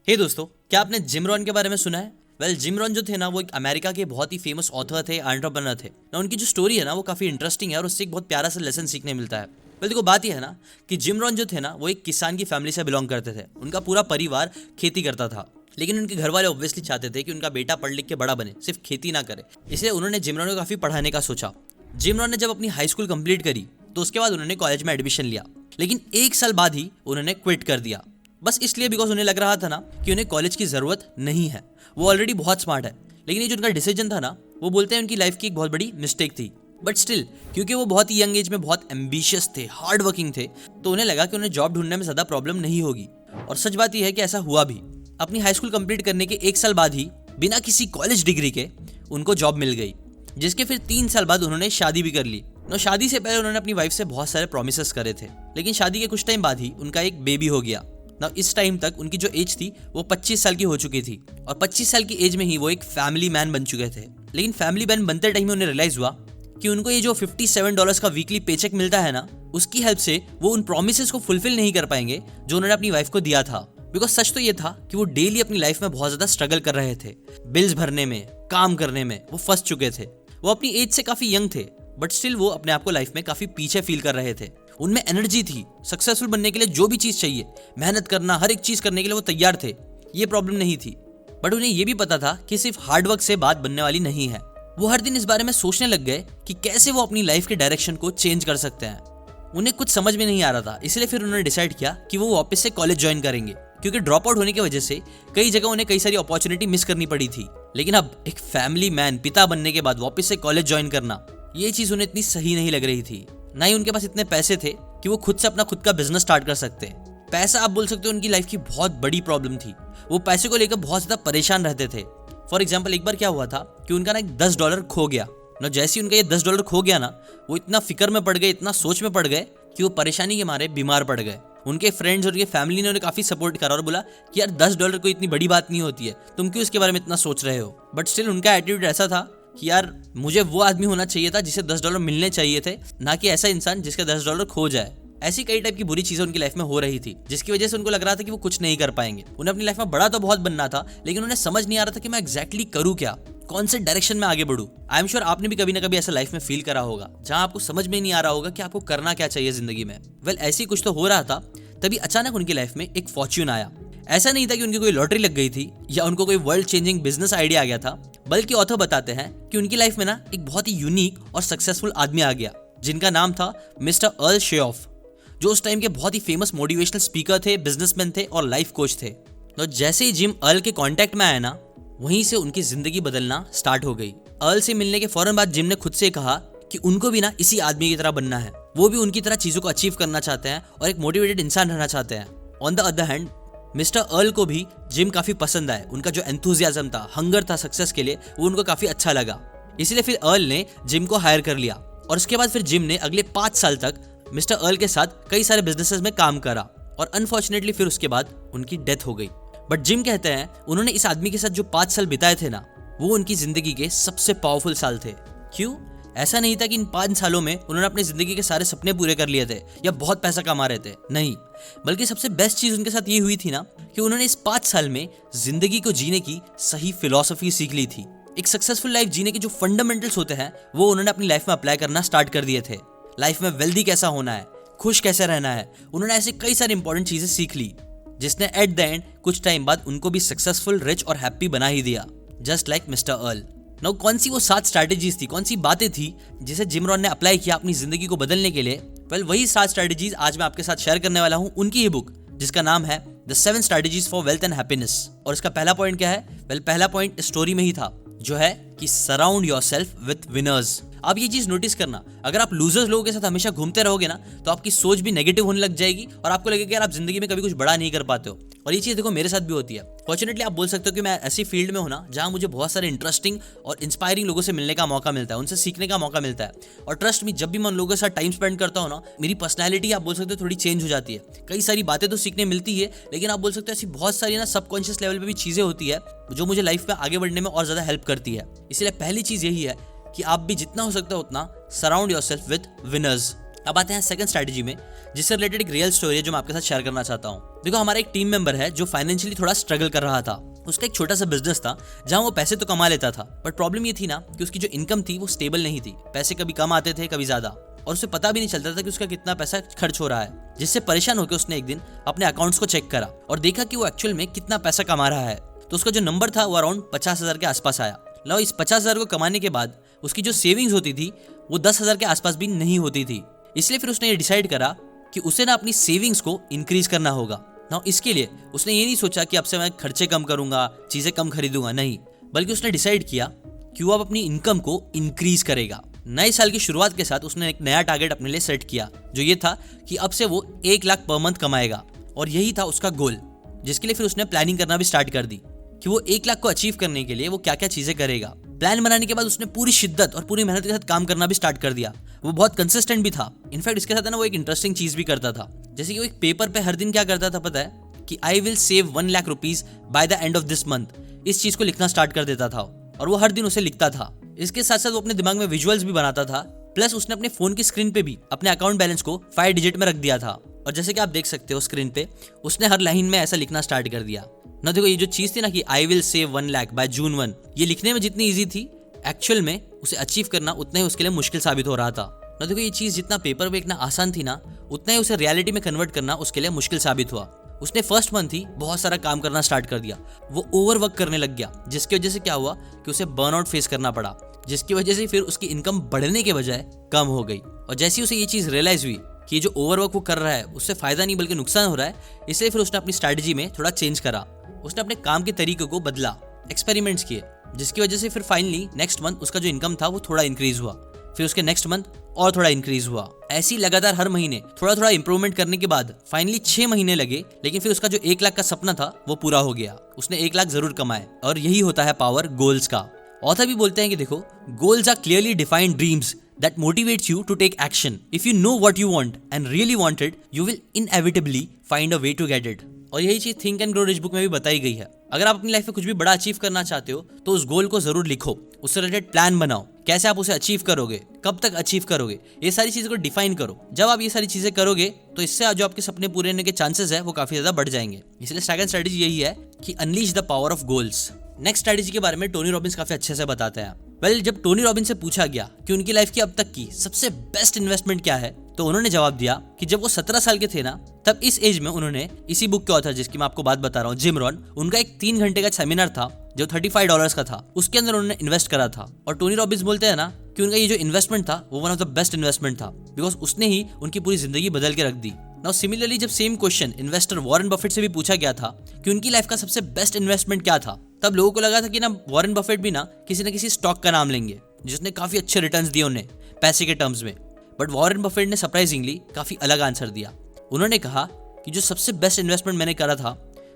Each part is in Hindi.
हे दोस्तों, क्या आपने जिम रॉन के बारे में सुना है? जिम रॉन जो थे ना, वो एक अमेरिका के बहुत ही फेमस ऑथर थे, एंटरप्रेन्योर थे ना। उनकी जो स्टोरी है ना, वो काफी इंटरेस्टिंग है और उससे एक बहुत प्यारा सा लेसन सीखने मिलता है। देखो, बात यह है ना कि जिम रॉन जो थे ना, वो एक किसान की फैमिली से बिलोंग करते थे। उनका पूरा परिवार खेती करता था, लेकिन उनके घर वाले ऑब्वियसली चाहते थे कि उनका बेटा पढ़ लिख के बड़ा बने, सिर्फ खेती ना करे। इसलिए उन्होंने जिम रॉन को काफी पढ़ाने का सोचा। जिम रॉन ने जब अपनी हाई स्कूल कंप्लीट करी तो उसके बाद उन्होंने कॉलेज में एडमिशन लिया, लेकिन एक साल बाद ही उन्होंने क्विट कर दिया। बस इसलिए बिकॉज उन्हें लग रहा था ना कि उन्हें कॉलेज की जरूरत नहीं है। वो ऑलरेडी बहुत स्मार्ट है, लेकिन ये जो उनका डिसीजन था ना, वो बोलते हैं उनकी लाइफ की एक बहुत बड़ी मिस्टेक थी। बट स्टिल, क्योंकि वो बहुत ही यंग एज में बहुत एम्बिशियस थे, हार्ड वर्किंग थे, तो उन्हें लगा कि उन्हें जॉब ढूंढने में ज्यादा प्रॉब्लम नहीं होगी। और सच बात यह है कि ऐसा हुआ भी। अपनी हाई स्कूल कंप्लीट करने के एक साल बाद ही बिना किसी कॉलेज डिग्री के उनको जॉब मिल गई, जिसके फिर 3 साल बाद उन्होंने शादी भी कर ली। ना शादी से पहले उन्होंने अपनी वाइफ से बहुत सारे प्रोमिसेस करे थे, लेकिन शादी के कुछ टाइम बाद ही उनका एक बेबी हो गया ना। इस टाइम तक उनकी जो एज थी वो 25 साल की हो चुकी थी, और 25 साल की एज में ही वो एक फैमिली मैन बन चुके थे। लेकिन फैमिली मैन बनते टाइम में उन्हें रियलाइज हुआ कि उनको ये जो $57 का वीकली पेचेक मिलता है ना, उसकी हेल्प से वो उन प्रोमिसेस को फुलफिल नहीं कर पाएंगे जो उन्होंने अपनी वाइफ को दिया था। बिकॉज सच तो ये था कि वो डेली अपनी लाइफ में बहुत ज्यादा स्ट्रगल कर रहे थे। बिल्स भरने में, काम करने में वो फंस चुके थे। वो अपनी एज से काफी यंग थे, बट स्टिल वो अपने आप को लाइफ में काफी पीछे फील कर रहे थे। उनमें एनर्जी थी, सक्सेसफुल बनने के लिए जो भी चीज चाहिए, मेहनत करना, हर एक चीज करने के लिए वो तैयार थे। ये प्रॉब्लम नहीं थी, बट उन्हें ये भी पता था कि सिर्फ हार्डवर्क से बात बनने वाली नहीं है। वो हर दिन इस बारे में सोचने लग गए कि कैसे वो अपनी लाइफ के डायरेक्शन को चेंज कर सकते हैं। उन्हें कुछ समझ में नहीं आ रहा था, इसलिए फिर उन्होंने डिसाइड किया कि वो वापस से कॉलेज ज्वाइन करेंगे, क्योंकि ड्रॉप आउट होने की वजह से कई जगह उन्हें कई सारी अपॉर्चुनिटी मिस करनी पड़ी थी। लेकिन अब एक फैमिली मैन, पिता बनने के बाद वापस से कॉलेज ज्वाइन करना, ये चीज उन्हें इतनी सही नहीं लग रही थी। ना ही उनके पास इतने पैसे थे कि वो खुद से अपना खुद का बिजनेस स्टार्ट कर सकते। पैसा, आप बोल सकते हो, उनकी लाइफ की बहुत बड़ी प्रॉब्लम थी। वो पैसे को लेकर बहुत ज्यादा परेशान रहते थे। फॉर एग्जाम्पल, एक बार क्या हुआ था कि उनका ना एक $10 खो गया ना। जैसे ही उनका ये $10 खो गया ना, वो इतना फिक्र में पड़ गए, इतना सोच में पड़ गए कि वो परेशानी के मारे बीमार पड़ गए। उनके फ्रेंड्स और उनके फैमिली ने उन्हें काफी सपोर्ट करा और बोला कि यार $10 कोई इतनी बड़ी बात नहीं होती है, तुम क्यों इसके बारे में इतना सोच रहे हो। बट स्टिल उनका एटीट्यूड ऐसा था कि यार मुझे वो आदमी होना चाहिए था जिसे $10 मिलने चाहिए थे, ना कि ऐसा इंसान जिसका $10 खो जाए। ऐसी कई टाइप की बुरी चीजें उनकी लाइफ में हो रही थी, जिसकी वजह से उनको लग रहा था कि वो कुछ नहीं कर पाएंगे। उन्हें अपनी लाइफ में बड़ा तो बहुत बनना था, लेकिन उन्हें समझ नहीं आ रहा था कि मैं एग्जैक्टली करूँ क्या, कौन से डायरेक्शन में आगे बढ़ूं। आई एम श्योर आपने भी कभी ना कभी ऐसा लाइफ में फील करा होगा, जहां आपको समझ में नहीं आ रहा होगा कि आपको करना क्या चाहिए जिंदगी में। ऐसी कुछ तो हो रहा था। तभी अचानक उनकी लाइफ में एक फॉर्च्यून आया। ऐसा नहीं था कि उनकी कोई लॉटरी लग गई थी या उनको कोई वर्ल्ड चेंजिंग बिजनेस आइडिया आ गया था, बल्कि ऑथर बताते हैं कि उनकी लाइफ में ना एक बहुत ही यूनिक और सक्सेसफुल आदमी आ गया, जिनका नाम था मिस्टर अर्ल शेऑफ, जो उस टाइम के बहुत ही फेमस मोटिवेशनल स्पीकर थे, बिजनेसमैन थे और लाइफ कोच थे। तो जैसे ही जिम अर्ल के कांटेक्ट में आया ना, वहीं से उनकी जिंदगी बदलना स्टार्ट हो गई। अर्ल से मिलने के फौरन बाद जिम ने खुद से कहा कि उनको भी ना इसी आदमी की तरह बनना है। वो भी उनकी तरह चीजों को अचीव करना चाहते हैं और एक मोटिवेटेड इंसान रहना चाहते हैं। On the other hand, mister earl को भी जिम काफी पसंद आया। उनका जो एंथुजियाज्म था, हंगर था सक्सेस के लिए, वो उनको काफी अच्छा लगा। इसलिए फिर अर्ल ने जिम को हायर कर लिया, और उसके बाद फिर जिम ने अगले 5 साल तक मिस्टर अर्ल के साथ कई सारे बिजनेसेस में काम करा, और अनफॉर्चुनेटली फिर उसके बाद उनकी डेथ हो गई। बट जिम कहते हैं उन्होंने इस आदमी के साथ जो 5 साल बिताए थे ना, वो उनकी जिंदगी के सबसे पावरफुल साल थे। क्यों? ऐसा नहीं था कि इन 5 सालों में उन्होंने अपनी जिंदगी के सारे सपने पूरे कर लिए थे या बहुत पैसा कमा रहे थे, नहीं। बल्कि सबसे बेस्ट चीज उनके साथ ये हुई थी ना कि उन्होंने इस 5 साल में जिंदगी को जीने की सही फिलॉसफी सीख ली थी। एक सक्सेसफुल लाइफ जीने के जो फंडामेंटल्स होते हैं, वो उन्होंने अपनी लाइफ में अप्लाई करना स्टार्ट कर दिए थे। लाइफ में वेल्दी कैसा होना है, खुश कैसे रहना है, उन्होंने ऐसे कई सारी इंपॉर्टेंट चीजें सीख ली, जिसने एट द एंड कुछ टाइम बाद उनको भी सक्सेसफुल, रिच और हैप्पी बना ही दिया, just like mister earl. Now कौन सी वो 7 स्ट्रैटेजीज थी, कौन सी बातें थी जिसे जिम रॉन ने अप्लाई किया अपनी जिंदगी को बदलने के लिए? वही 7 स्ट्रैटेजीज आज मैं आपके साथ शेयर करने वाला हूं, उनकी ही बुक, जिसका नाम है the 7 strategies for wealth and happiness. और इसका पहला पॉइंट क्या है? पहला पॉइंट स्टोरी में ही था, जो है कि सराउंड योरसेल्फ विद विनर्स। आप ये चीज नोटिस करना, अगर आप लूजर्स लोगों के साथ हमेशा घूमते रहोगे ना, तो आपकी सोच भी नेगेटिव होने लग जाएगी और आपको लगेगा यार आप जिंदगी में कभी कुछ बड़ा नहीं कर पाते हो। और ये चीज देखो मेरे साथ भी होती है। फॉर्चुनेटली आप बोल सकते हो कि मैं ऐसी फील्ड में हूं ना, जहां मुझे बहुत सारे इंटरेस्टिंग और इंस्पायरिंग लोगों से मिलने का मौका मिलता है, उनसे सीखने का मौका मिलता है। और ट्रस्ट मी, जब भी मैं उन लोगों के साथ टाइम स्पेंड करता हूं ना, मेरी पर्सनैलिटी आप बोल सकते हो थोड़ी चेंज हो जाती है। कई सारी बातें तो सीखने मिलती है, लेकिन आप बोल सकते हो ऐसी बहुत सारी ना सबकॉन्शियस लेवल पे भी चीजें होती है जो मुझे लाइफ में आगे बढ़ने में और ज्यादा हेल्प करती है। इसलिए पहली चीज यही है कि आप भी जितना हो सकता है उतना सराउंड योरसेल्फ विद विनर्स। अब आते हैं सेकंड स्ट्रैटेजी में, जिससे रिलेटेड एक रियल स्टोरी है जो मैं आपके साथ शेयर करना चाहता हूँ। देखो, हमारा एक टीम मेंबर है जो फाइनेंशियली थोड़ा स्ट्रगल कर रहा था। उसका एक छोटा सा बिजनेस था जहां वो पैसे तो कमा लेता था, बट प्रॉब्लम ये थी ना कि उसकी जो इनकम थी वो स्टेबल नहीं थी। पैसे कभी कम आते थे, कभी ज्यादा, और उसे पता भी नहीं चलता था कि उसका कितना पैसा खर्च हो रहा है। जिससे परेशान होकर उसने एक दिन अपने अकाउंट्स को चेक करा और देखा कि वो एक्चुअल में कितना पैसा कमा रहा है। तो उसका जो नंबर था वो अराउंड 50,000 के आसपास आया। लो, इस 50,000 को कमाने के बाद उसकी जो सेविंग्स होती थी वो 10,000 के आसपास भी नहीं होती थी। इसलिए फिर उसने ये डिसाइड करा कि उसे ना अपनी सेविंग्स को इंक्रीज करना होगा ना। इसके लिए उसने ये नहीं सोचा कि अब से मैं खर्चे कम करूंगा, चीजें कम खरीदूंगा, नहीं, बल्कि उसने डिसाइड किया कि वो अब अपनी इनकम को इंक्रीज करेगा। नए साल की शुरुआत के साथ उसने एक नया टारगेट अपने लिए सेट किया, जो ये था कि अब से वो 1 लाख पर मंथ कमाएगा। और यही था उसका गोल, जिसके लिए फिर उसने प्लानिंग करना भी स्टार्ट कर दी कि वो 1 लाख को अचीव करने के लिए वो क्या क्या चीजें करेगा। प्लान बनाने के बाद उसने पूरी शिद्दत और पूरी मेहनत के साथ काम करना भी स्टार्ट कर दिया। वो बहुत कंसिस्टेंट भी था। इनफैक्ट इसके साथ ना वो एक इंटरेस्टिंग चीज भी करता था, जैसे कि वो एक पेपर पे हर दिन क्या करता था पता है, कि I will save 1 lakh rupees by the end of this month. इस चीज को लिखना स्टार्ट कर देता था और वो हर दिन उसे लिखता था। इसके साथ साथ वो अपने दिमाग में विजुअल्स भी बनाता था, प्लस उसने अपने फोन की स्क्रीन पे भी अपने अकाउंट बैलेंस को 5 डिजिट में रख दिया था। और जैसे कि आप देख सकते हो स्क्रीन पे, उसने हर लाइन में ऐसा लिखना स्टार्ट कर दिया ना। देखो, ये जो चीज थी ना कि I will save 1 lakh by June 1, ये लिखने में जितनी ईजी थी, एक्चुअल में उसे अचीव करना उतना ही उसके लिए मुश्किल साबित हो रहा था ना। देखो, ये चीज जितना पेपर पे लिखना आसान थी ना, उतना ही उसे रियलिटी में कन्वर्ट करना उसके लिए मुश्किल साबित हुआ। उसने फर्स्ट मंथ ही बहुत सारा काम करना स्टार्ट कर दिया। वो ओवरवर्क करने लग गया, जिसकी वजह से क्या हुआ कि उसे बर्नआउट फेस करना पड़ा, जिसकी वजह से फिर उसकी इनकम बढ़ने के बजाय कम हो गई। और जैसे ही उसे ये चीज रियलाइज हुई कि जो ओवरवर्क वो कर रहा है उससे फायदा नहीं बल्कि नुकसान हो रहा है, इसलिए फिर उसने अपनी स्ट्रैटेजी में थोड़ा चेंज करा। उसने अपने काम के तरीकों को बदला, एक्सपेरिमेंट्स किए, जिसकी वजह से फिर फाइनली नेक्स्ट मंथ उसका जो इनकम था वो थोड़ा इंक्रीज हुआ। फिर उसके नेक्स्ट मंथ और थोड़ा इंक्रीज हुआ। ऐसी लगातार हर महीने थोड़ा थोड़ा इंप्रूवमेंट करने के बाद फाइनली 6 महीने लगे, लेकिन फिर उसका जो 1 लाख का सपना था वो पूरा हो गया। उसने 1 लाख जरूर कमाए। और यही होता है पावर गोल्स का। ऑथर भी बोलते हैं कि देखो, goals are clearly defined dreams that motivates you to take action. If you know what you want and really want it, you will inevitably find a way to get it. और यही चीज think and grow rich book में भी बताई गई है। अगर आप अपनी लाइफ में कुछ भी बड़ा अचीव करना चाहते हो तो उस गोल को जरूर लिखो, उससे रिलेटेड प्लान बनाओ, कैसे आप उसे अचीव करोगे, कब तक अचीव करोगे, ये सारी चीजों को डिफाइन करो। जब आप ये सारी चीजें करोगे तो इससे जो आपके सपने पूरे होने के चांसेस है वो काफी ज्यादा बढ़ जाएंगे। इसलिए सेकंड स्ट्रेटजी यही है कि unleash the power of goals. Next strategy के बारे में टोनी रॉबिन्स काफी अच्छे से बताते हैं। जब टोनी रॉबिन्स से पूछा गया कि उनकी लाइफ की अब तक की सबसे बेस्ट इन्वेस्टमेंट क्या है, तो उन्होंने जवाब दिया कि जब वो 17 साल के थे ना, तब इस एज में उन्होंने इसी बुक के ऑथर, जिसकी मैं आपको बात बता रहा हूँ, जिम रॉन, उनका एक 3 घंटे का सेमिनार था जो $35 का था, उसके अंदर उन्होंने इन्वेस्ट करा था। और टोनी रॉबिन्स बोलते हैं ना कि उनका ये जो इन्वेस्टमेंट था वो one of the best investment था, बिकॉज उसने ही उनकी पूरी जिंदगी बदल के रख दी। नाउ सिमिलरली जब same question investor Warren Buffett से भी पूछा गया था कि उनकी लाइफ का सबसे बेस्ट इन्वेस्टमेंट क्या था, तब लोगों को लगा था कि ना वॉरेन बफेट भी ना किसी स्टॉक का नाम लेंगे जिसने काफी अच्छे रिटर्न्स दिए उन्हें पैसे के टर्म्स में। बट वॉरेन बफेट ने सरप्राइजिंगली काफी अलग आंसर दिया। उन्होंने कहा कि जो सबसे बेस्ट इन्वेस्टमेंट मैंने करा था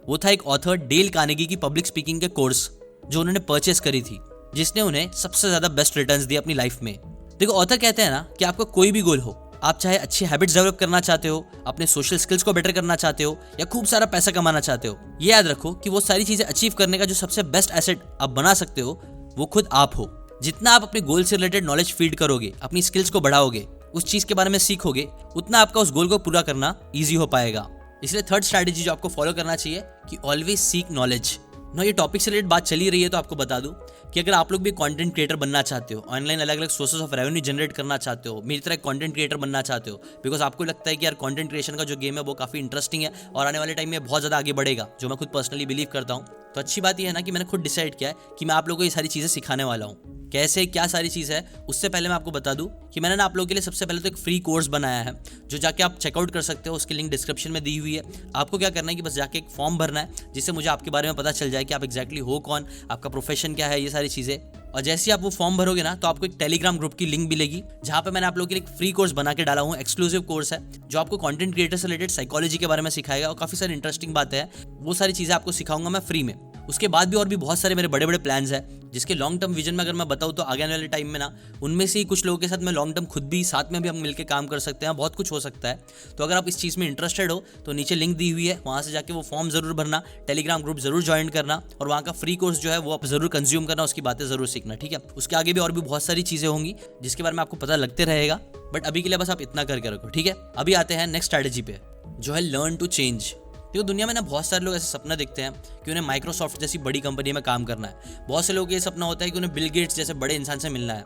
वो था एक ऑथर डेल कार्नेगी की पब्लिक स्पीकिंग के कोर्स जो उन्होंने परचेस करी थी, जिसने उन्हें सबसे ज्यादा बेस्ट रिटर्न्स दिए अपनी लाइफ में। देखो, ऑथर कहते हैं ना कि आपका कोई भी गोल हो, आप चाहे अच्छी हैबिट्स डेवलप करना चाहते हो, अपने सोशल स्किल्स को बेटर करना चाहते हो, या खूब सारा पैसा कमाना चाहते हो, ये याद रखो कि वो सारी चीजें अचीव करने का जो सबसे बेस्ट एसेट आप बना सकते हो वो खुद आप हो। जितना आप अपने गोल से रिलेटेड नॉलेज फीड करोगे, अपनी स्किल्स को बढ़ाओगे, उस चीज के बारे में सीखोगे, उतना आपका उस गोल को पूरा करना ईजी हो पाएगा। इसलिए थर्ड स्ट्रैटेजी जो आपको फॉलो करना चाहिए कि ऑलवेज सीक नॉलेज। ना, ये टॉपिक से रिलेटेड बात चली रही है तो आपको बता दूं कि अगर आप लोग भी कंटेंट क्रिएटर बनना चाहते हो, ऑनलाइन अलग अलग सोर्सेस ऑफ रेवेन्यू जनरेट करना चाहते हो, मेरी तरह कंटेंट क्रिएटर बनना चाहते हो, बिकॉज आपको लगता है कि यार कंटेंट क्रिएशन का जो गेम है वो काफी इंटरेस्टिंग है और आने वाले टाइम में बहुत ज्यादा आगे बढ़ेगा, जो मैं खुद पर्सनली बिलीव करता हूँ, तो अच्छी बात यह है ना कि मैंने खुद डिसाइड किया है कि मैं आप लोगों को ये सारी चीजें सिखाने वाला हूँ। कैसे, क्या सारी चीज़ है, उससे पहले मैं आपको बता दूं कि मैंने ना आप लोगों के लिए सबसे पहले तो एक फ्री कोर्स बनाया है जो जाके आप चेकआउट कर सकते हो। उसकी लिंक डिस्क्रिप्शन में दी हुई है। आपको क्या करना है कि बस जाके एक फॉर्म भरना है जिससे मुझे आपके बारे में पता चल जाए कि आप एग्जैक्टली हो कौन, आपका प्रोफेशन क्या है, ये सारी चीज़ें। और जैसे ही आप वो फॉर्म भरोगे ना तो आपको एक टेलीग्राम ग्रुप की लिंक मिलेगी जहाँ पे मैंने आप लोगों के लिए एक फ्री कोर्स बना के डाला हूँ। एक्सक्लूसिव कोर्स है जो आपको कंटेंट क्रिएटर से रिलेटेड साइकोलॉजी के बारे में सिखाएगा और काफ़ी सारी इंटरेस्टिंग बातें हैं, वो सारी चीज़ें आपको सिखाऊंगा मैं फ्री में। उसके बाद भी और भी बहुत सारे मेरे बड़े बड़े प्लान्स हैं, जिसके लॉन्ग टर्म विजन में अगर मैं बताऊँ तो आगे आने वाले टाइम में ना उनमें से ही कुछ लोगों के साथ मैं लॉन्ग टर्म खुद भी साथ में भी हम मिलकर काम कर सकते हैं, बहुत कुछ हो सकता है। तो अगर आप इस चीज़ में इंटरेस्टेड हो तो नीचे लिंक दी हुई है, वहाँ से जाके वो फॉर्म जरूर भरना, टेलीग्राम ग्रुप जरूर ज्वाइन करना और वहाँ का फ्री कोर्स जो है वो आप जरूर कंज्यूम करना, उसकी बातें जरूर सीखना, ठीक है। उसके आगे भी और भी बहुत सारी चीज़ें होंगी जिसके बारे में आपको पता लगते रहेगा, बट अभी के लिए बस आप इतना करके रखो, ठीक है। अभी आते हैं नेक्स्ट स्ट्रैटेजी पे, जो है लर्न टू चेंज। देखो दुनिया में ना बहुत सारे लोग ऐसे सपना देखते हैं कि उन्हें माइक्रोसॉफ्ट जैसी बड़ी कंपनी में काम करना है। बहुत से लोगों को ये सपना होता है कि उन्हें बिल गेट्स जैसे बड़े इंसान से मिलना है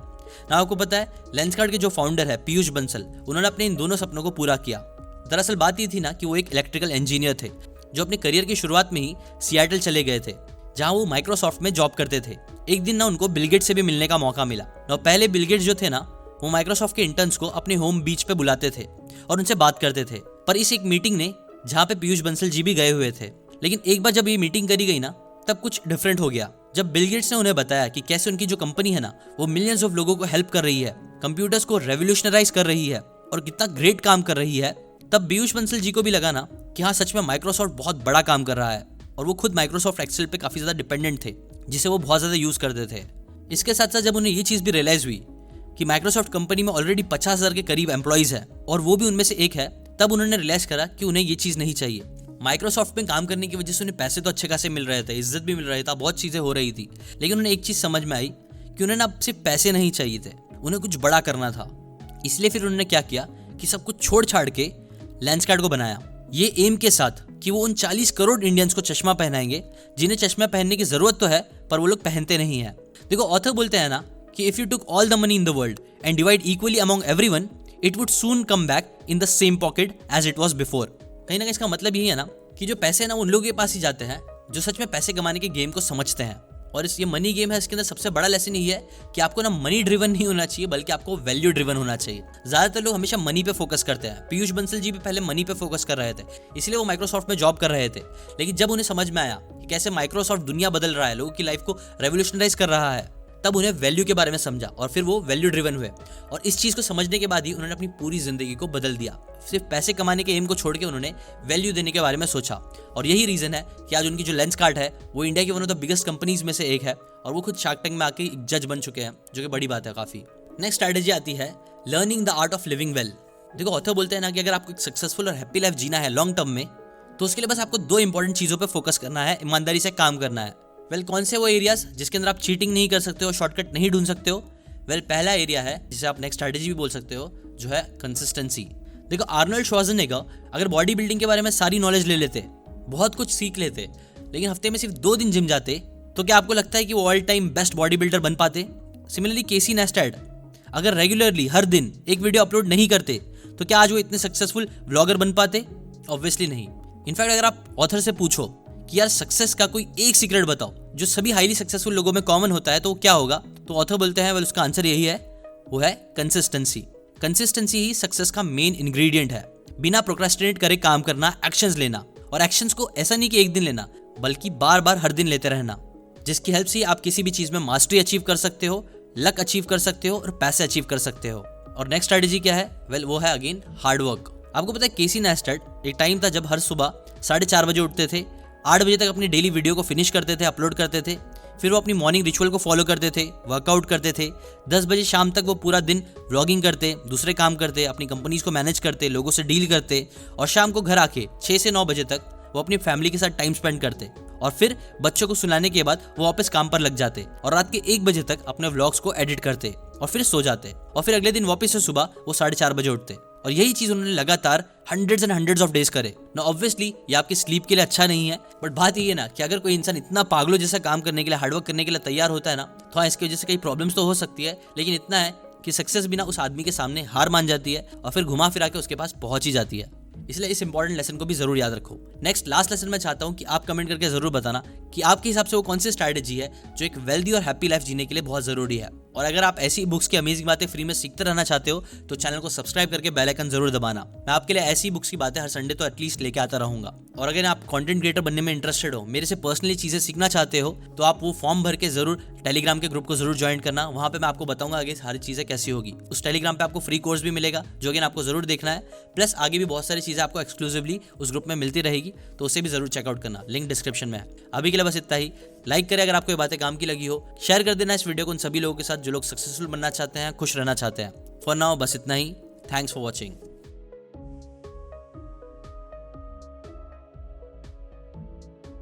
ना। आपको पता है लेंसकार्ट के जो फाउंडर है पीयूष बंसल, उन्होंने अपने इन दोनों सपनों को पूरा किया। दरअसल बात ये थी ना कि वो एक इलेक्ट्रिकल इंजीनियर थे जो अपने करियर की शुरुआत में ही सियाटल चले गए थे, जहाँ वो माइक्रोसॉफ्ट में जॉब करते थे। एक दिन ना उनको बिल गेट्स से भी मिलने का मौका मिला। और पहले बिल गेट्स जो थे ना वो माइक्रोसॉफ्ट के इंटर्न्स को अपने होम बीच पे बुलाते थे और उनसे बात करते थे। पर इस एक मीटिंग ने जहाँ पे पीयूष बंसल जी भी गए हुए थे, लेकिन एक बार जब ये मीटिंग करी गई ना तब कुछ डिफरेंट हो गया। जब बिल गेट्स ने उन्हें बताया कि कैसे उनकी जो कंपनी है ना वो मिलियंस ऑफ लोगों को हेल्प कर रही है, कंप्यूटर्स को रेवोल्यूशनराइज कर रही है और कितना ग्रेट काम कर रही है, तब पीयूष बंसल जी को भी लगा ना कि हाँ सच में माइक्रोसॉफ्ट बहुत बड़ा काम कर रहा है। और वो खुद माइक्रोसॉफ्ट एक्सेल पे काफी ज्यादा डिपेंडेंट थे, जिसे वो बहुत ज्यादा यूज करते थे। इसके साथ साथ जब उन्हें ये चीज भी रियलाइज हुई कि माइक्रोसॉफ्ट कंपनी में ऑलरेडी 50,000 के करीब एम्प्लॉइज है और वो भी उनमें से एक है, तब उन्होंने रियलाइज करा कि उन्हें ये चीज नहीं चाहिए। माइक्रोसॉफ्ट में काम करने की वजह से उन्हें पैसे तो अच्छे खासे मिल रहे थे, इज्जत भी मिल रही था, बहुत चीजें हो रही थी, लेकिन उन्हें एक चीज समझ में आई कि उन्हें ना सिर्फ पैसे नहीं चाहिए थे, उन्हें कुछ बड़ा करना था। इसलिए फिर उन्होंने क्या किया कि सब कुछ छोड़ छाड़ के लेंसकार्ट को बनाया, ये एम के साथ कि वो उन 40 करोड़ इंडियंस को चश्मा पहनाएंगे जिन्हें चश्मा पहनने की जरूरत तो है पर वो लोग पहनते नहीं है। देखो ऑथर बोलते हैं ना कि if you took all the money in the world and divide equally among everyone, it would soon come back in the same pocket as it was before. कहीं ना कहीं इसका मतलब यही है ना कि जो पैसे ना उन लोगों के पास ही जाते हैं जो सच में पैसे कमाने के गेम को समझते हैं। और इस ये मनी गेम है, इसके अंदर सबसे बड़ा लेसन यही है कि आपको ना मनी ड्रिवन नहीं होना चाहिए बल्कि आपको वैल्यू ड्रिवन होना चाहिए। ज्यादातर लोग हमेशा मनी पे फोकस करते हैं। पीयूष बंसल जी भी पहले मनी पे फोकस कर रहे थे, इसलिए वो माइक्रोसॉफ्ट में जॉब कर रहे थे। लेकिन जब उन्हें समझ में आया कि कैसे माइक्रोसॉफ्ट दुनिया बदल रहा है, लोगों की लाइफ को रेवोल्यूशनराइज कर रहा है, तब उन्हें वैल्यू के बारे में समझा और फिर वो वैल्यू ड्रिवन हुए। और इस चीज को समझने के बाद ही उन्होंने अपनी पूरी जिंदगी को बदल दिया। सिर्फ पैसे कमाने के एम को छोड़ के उन्होंने वैल्यू देने के बारे में सोचा। और यही रीजन है कि आज उनकी जो लेंसकार्ट है वो इंडिया की one of the biggest companies में से एक है और वो खुद शार्क टैंक में आके एक जज बन चुके हैं, जो कि बड़ी बात है काफी। नेक्स्ट स्ट्रैटेजी आती है learning the art of living well. देखो ऑथर बोलते हैं ना कि अगर आपको एक सक्सेसफुल और हैप्पी लाइफ जीना है लॉन्ग टर्म में, तो उसके लिए बस आपको 2 इंपॉर्टेंट चीजों पर फोकस करना है, ईमानदारी से काम करना है। कौन से वो एरियाज जिसके अंदर आप चीटिंग नहीं कर सकते हो, शॉर्टकट नहीं ढूंढ सकते हो? पहला एरिया है जिसे आप नेक्स्ट स्ट्रैटेजी भी बोल सकते हो, जो है कंसिस्टेंसी। देखो आर्नल्ड श्वार्ज़नेगर अगर बॉडी बिल्डिंग के बारे में सारी नॉलेज ले लेते, बहुत कुछ सीख लेते, लेकिन हफ्ते में सिर्फ 2 दिन जिम जाते, तो क्या आपको लगता है कि वो all time best body builder बन पाते? सिमिलरली केसी नेस्टैड अगर रेगुलरली हर दिन एक वीडियो अपलोड नहीं करते, तो क्या आज वो इतने सक्सेसफुल व्लॉगर बन पाते? ऑब्वियसली नहीं। इनफैक्ट अगर आप ऑथर से पूछो कि यार सक्सेस का कोई एक सीक्रेट बताओ जो सभी हाईली सक्सेसफुल लोगों में कॉमन होता है, तो वो क्या होगा? तो ऑथर बोलते हैं उसका आंसर यही है, वो है कंसिस्टेंसी। कंसिस्टेंसी ही सक्सेस का मेन इंग्रेडिएंट है। बिना प्रोक्रेस्टिनेट करे काम करना, एक्शंस लेना, और एक्शंस को ऐसा नहीं कि एक दिन लेना बल्कि बार बार हर दिन लेते रहना, जिसकी हेल्प से आप किसी भी चीज में मास्टरी अचीव कर सकते हो, लक अचीव कर सकते हो और पैसे अचीव कर सकते हो। और नेक्स्ट स्ट्रैटेजी क्या है? वो है अगेन हार्ड वर्क। आपको पता है केसी नेस्टैड एक टाइम था जब हर सुबह 4:30 बजे उठते थे, 8 बजे तक अपनी डेली वीडियो को फिनिश करते थे, अपलोड करते थे, फिर वो अपनी मॉर्निंग रिचुअल को फॉलो करते थे, वर्कआउट करते थे, 10 बजे शाम तक वो पूरा दिन व्लॉगिंग करते, दूसरे काम करते, अपनी कंपनीज को मैनेज करते, लोगों से डील करते, और शाम को घर आके 6 से 9 बजे तक वो अपनी फैमिली के साथ टाइम स्पेंड करते, और फिर बच्चों को सुलाने के बाद वो वापस काम पर लग जाते और रात के 1 बजे तक अपने व्लॉग्स को एडिट करते और फिर सो जाते, और फिर अगले दिन वापस से सुबह वो 4:30 बजे उठते। और यही चीज उन्होंने लगातार hundreds and hundreds of days करे ना। ऑब्वियसली ये आपकी स्लीप के लिए अच्छा नहीं है, बट बात ये है ना कि अगर कोई इंसान इतना पागलों जैसा काम करने के लिए, हार्डवर्क करने के लिए तैयार होता है ना, तो हाँ इसकी वजह से कई प्रॉब्लम्स तो हो सकती है, लेकिन इतना है कि सक्सेस भी ना उस आदमी के सामने हार मान जाती है और फिर घुमा फिरा के उसके पास पहुंच ही जाती है। इसलिए इस इंपॉर्टेंट लेसन को भी जरूर याद रखो। नेक्स्ट लास्ट लेसन मैं चाहता हूं कि आप कमेंट करके जरूर बताना कि आपके हिसाब से वो कौन सी स्ट्रैटेजी है जो एक वेल्दी और हैप्पी लाइफ जीने के लिए बहुत जरूरी है। और अगर आप ऐसी बुक्स की अमेजिंग बातें फ्री में सीखते रहना चाहते हो तो चैनल को सब्सक्राइब करके बेल आइकन जरूर दबाना। मैं आपके लिए ऐसी बुक्स की बातें हर संडे तो एटलीस्ट लेके आता रहूंगा। और अगर आप कंटेंट क्रिएटर बनने में इंटरेस्टेड हो, मेरे से पर्सनली चीजें सीखना चाहते हो, तो आप वो फॉर्म भर के जरूर टेलीग्राम के ग्रुप को जरूर ज्वाइन करना। वहां पे मैं आपको बताऊंगा आगे सारी चीजें कैसी होगी। उस टेलीग्राम पे आपको फ्री कोर्स भी मिलेगा जो अगेन आपको जरूर देखना है, प्लस आगे भी बहुत सारी चीजें आपको एक्सक्लूसिवली उस ग्रुप में मिलती रहेगी, तो उसे भी जरूर चेकआउट करना, लिंक डिस्क्रिप्शन में है। अभी के लिए बस इतना ही। लाइक करें अगर आपको ये बातें काम की लगी हो, शेयर कर देना इस वीडियो को उन सभी लोगों के साथ जो लोग सक्सेसफुल बनना चाहते हैं, खुश रहना चाहते हैं। फॉर नाउ बस इतना ही। Thanks for watching.